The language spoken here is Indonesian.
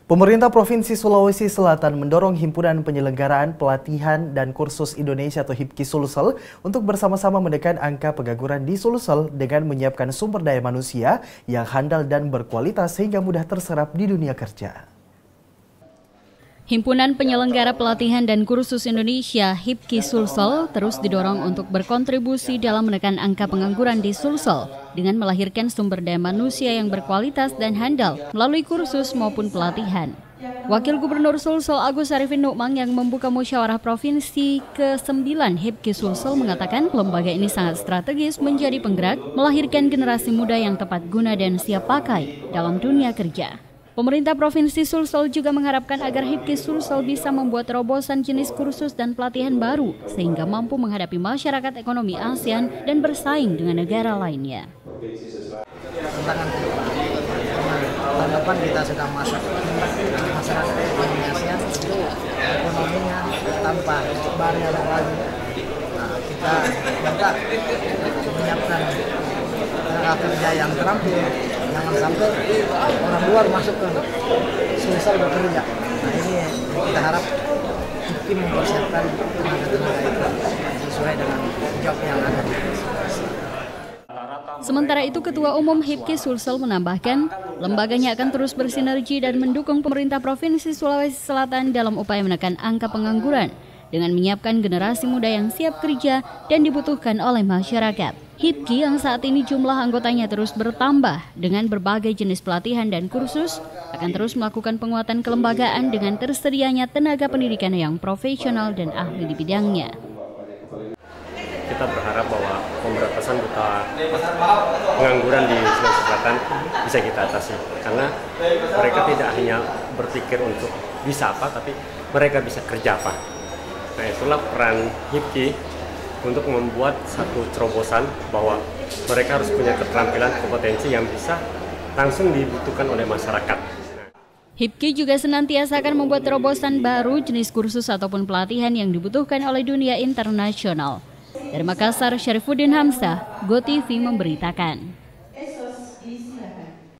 Pemerintah Provinsi Sulawesi Selatan mendorong Himpunan Penyelenggaraan Pelatihan dan Kursus Indonesia atau HIPKI Sulsel untuk bersama-sama menekan angka pengangguran di Sulsel dengan menyiapkan sumber daya manusia yang handal dan berkualitas sehingga mudah terserap di dunia kerja. Himpunan Penyelenggara Pelatihan dan Kursus Indonesia HIPKI Sulsel terus didorong untuk berkontribusi dalam menekan angka pengangguran di Sulsel dengan melahirkan sumber daya manusia yang berkualitas dan handal melalui kursus maupun pelatihan. Wakil Gubernur Sulsel Agus Arifin Nukmang yang membuka musyawarah provinsi ke-9 HIPKI Sulsel mengatakan lembaga ini sangat strategis menjadi penggerak melahirkan generasi muda yang tepat guna dan siap pakai dalam dunia kerja. Pemerintah Provinsi Sulsel juga mengharapkan agar HIPKI Sulsel bisa membuat terobosan jenis kursus dan pelatihan baru sehingga mampu menghadapi masyarakat ekonomi ASEAN dan bersaing dengan negara lainnya. Tantangan tahun depan kita sedang masuk masyarakat ekonomi ASEAN itu ekonominya tanpa barrier lagi. Kita juga menyiapkan tenaga kerja yang terampil. Jangan sampai orang luar masuk ke Sulsel bekerja. Nah ini kita harap HIPKI mempersiapkan tenaga-tenaga itu sesuai dengan job yang ada. Sementara itu, Ketua Umum HIPKI Sulsel menambahkan, lembaganya akan terus bersinergi dan mendukung pemerintah Provinsi Sulawesi Selatan dalam upaya menekan angka pengangguran dengan menyiapkan generasi muda yang siap kerja dan dibutuhkan oleh masyarakat. HIPKI yang saat ini jumlah anggotanya terus bertambah dengan berbagai jenis pelatihan dan kursus akan terus melakukan penguatan kelembagaan dengan tersedianya tenaga pendidikan yang profesional dan ahli di bidangnya. Kita berharap bahwa pemberantasan buta pengangguran di Sulawesi Selatan bisa kita atasi karena mereka tidak hanya berpikir untuk bisa apa, tapi mereka bisa kerja apa. Nah, itulah peran HIPKI untuk membuat satu terobosan bahwa mereka harus punya keterampilan kompetensi yang bisa langsung dibutuhkan oleh masyarakat. HIPKI juga senantiasa akan membuat terobosan baru jenis kursus ataupun pelatihan yang dibutuhkan oleh dunia internasional. Dari Makassar, Syarifuddin Hamzah, GoTV memberitakan.